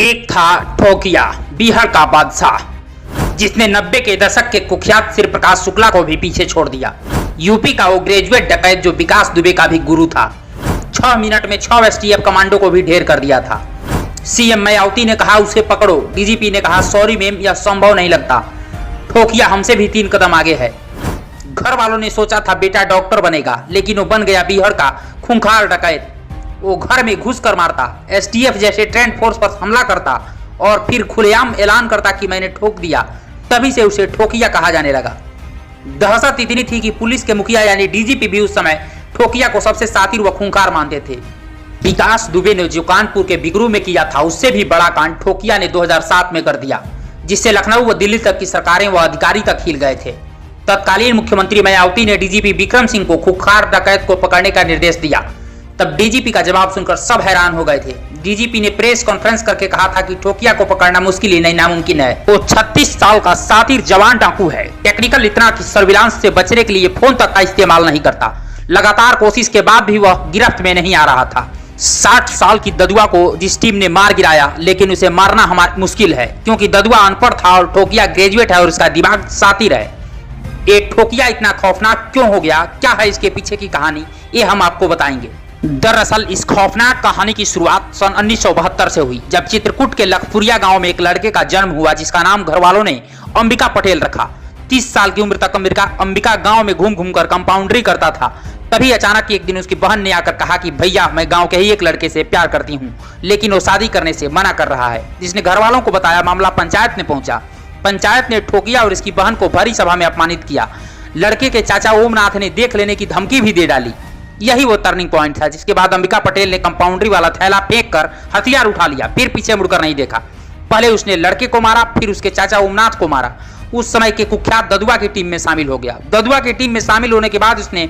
एक था ठोकिया, बिहार का बादशाह, जिसने 90 के दशक के कुख्यात श्री प्रकाश शुक्ला को भी पीछे छोड़ दिया। यूपी का वो ग्रेजुएट डकैत जो विकास दुबे का भी गुरु था। 6 मिनट में 6 एसटीएफ कमांडो को भी ढेर कर दिया था। सीएम मायावती ने कहा उसे पकड़ो, डीजीपी ने कहा सॉरी मैम, यह संभव नहीं लगता। ठोकिया हमसे भी 3 कदम आगे है। घर वालों ने सोचा था बेटा डॉक्टर बनेगा, लेकिन वो बन गया बिहार का खूंखार डकैत। वो घर में घुस कर मारता, एसटीएफ जैसे ट्रेंड फोर्स पर हमला करता और फिर खुलेआम ऐलान करता कि मैंने ठोक दिया। तभी से उसे ठोकिया कहा जाने लगा। दहशत इतनी थी कि पुलिस के मुखिया यानी डीजीपी भी उस समय ठोकिया को सबसे शातिर व खूंखार मानते थे। विकास दुबे ने जो कानपुर के बिगरू में किया था, उससे भी बड़ा कांड ठोकिया ने 2007 में कर दिया, जिससे लखनऊ व दिल्ली तक की सरकारें व अधिकारी तक हिल गए थे। तत्कालीन मुख्यमंत्री मायावती ने डीजीपी विक्रम सिंह को खूंखार डकैत को पकड़ने का निर्देश दिया। तब डीजीपी का जवाब सुनकर सब हैरान हो गए थे। डीजीपी ने प्रेस कॉन्फ्रेंस करके कहा था कि ठोकिया को पकड़ना मुश्किल ही नहीं नामुमकिन है। वो 36 साल का शातिर जवान डाकू है। टेक्निकल इतना कि सर्विलांस से बचने के लिए फोन तक का इस्तेमाल नहीं करता। लगातार कोशिश के बाद भी वह गिरफ्त में नहीं आ रहा था। 60 साल की ददुआ को जिस टीम ने मार गिराया, लेकिन उसे मारना हमारा मुश्किल है, क्योंकि ददुआ अनपढ़ था और ठोकिया ग्रेजुएट है और उसका दिमाग शातिर है। ये ठोकिया इतना खौफनाक क्यों हो गया, क्या है इसके पीछे की कहानी, ये हम आपको बताएंगे। दरअसल इस खौफनाक कहानी की शुरुआत सन 1972 से हुई, जब चित्रकूट के लखपुरिया गांव में एक लड़के का जन्म हुआ, जिसका नाम घरवालों ने अंबिका पटेल रखा। 30 साल की उम्र तक अंबिका गांव में घूम घूम कर कंपाउंडरी करता था। तभी अचानक एक दिन उसकी बहन ने आकर कहा कि भैया मैं गांव के ही एक लड़के से प्यार करती हूँ, लेकिन वो शादी करने से मना कर रहा है। जिसने घरवालों को बताया, मामला पंचायत में पहुंचा। पंचायत ने ठोकिया और इसकी बहन को भरी सभा में अपमानित किया। लड़के के चाचा ओमनाथ ने देख लेने की धमकी भी दे डाली। यही वो टर्निंग पॉइंट था, जिसके बाद अंबिका पटेल ने कंपाउंडरी वाला थैला फेंक कर हथियार उठा लिया, फिर पीछे मुड़कर नहीं देखा। पहले उसने लड़के को मारा, फिर उसके चाचा ओमनाथ को मारा। उस समय के कुख्यात ददुआ की टीम में शामिल हो गया। ददुआ की टीम में शामिल होने के बाद उसने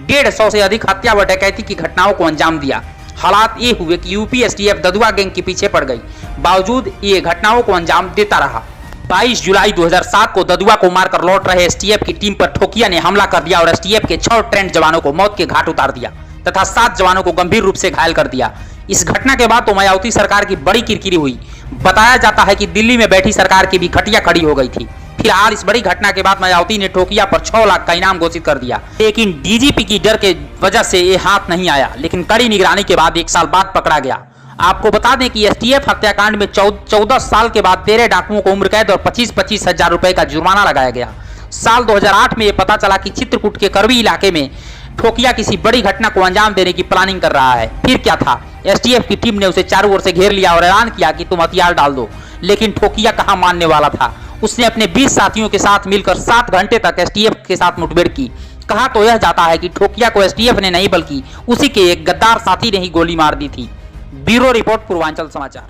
150 से अधिक हत्या व डकैती की घटनाओं को अंजाम दिया। हालात ये हुए कि यूपी एसटीएफ ददुआ गैंग के पीछे पड़ गई, बावजूद ये घटनाओं को अंजाम देता रहा। 22 जुलाई 2007 को ददुआ को मारकर लौट रहे एसटीएफ की टीम पर ठोकिया ने हमला कर दिया और एसटीएफ के 6 ट्रेंड जवानों को मौत के घाट उतार दिया तथा 7 जवानों को गंभीर रूप से घायल कर दिया। इस घटना के बाद तो मायावती सरकार की बड़ी किरकिरी हुई। बताया जाता है कि दिल्ली में बैठी सरकार की भी खटिया खड़ी हो गई थी। फिलहाल इस बड़ी घटना के बाद मायावती ने ठोकिया पर 6 लाख का इनाम घोषित कर दिया, लेकिन डीजीपी की डर के वजह से ये हाथ नहीं आया। लेकिन कड़ी निगरानी के बाद 1 साल बाद पकड़ा गया। आपको बता दें कि एसटीएफ हत्याकांड में 14 साल के बाद 13 डाकुओं को उम्र कैद और 25-25 हजार रुपए का जुर्माना लगाया गया। साल 2008 में यह पता चला कि चित्रकूट के करवी इलाके में ठोकिया किसी बड़ी घटना को अंजाम देने की प्लानिंग कर रहा है। फिर क्या था, एसटीएफ की टीम ने उसे चारों ओर से घेर लिया और ऐलान किया कि तुम हथियार डाल दो। लेकिन ठोकिया कहां मानने वाला था। उसने अपने 20 साथियों के साथ मिलकर 7 घंटे तक एसटीएफ के साथ मुठभेड़ की। कहा तो यह जाता है कि ठोकिया को एसटीएफ ने नहीं बल्कि उसी के एक गद्दार साथी ने ही गोली मार दी थी। ब्यूरो रिपोर्ट, पूर्वांचल समाचार।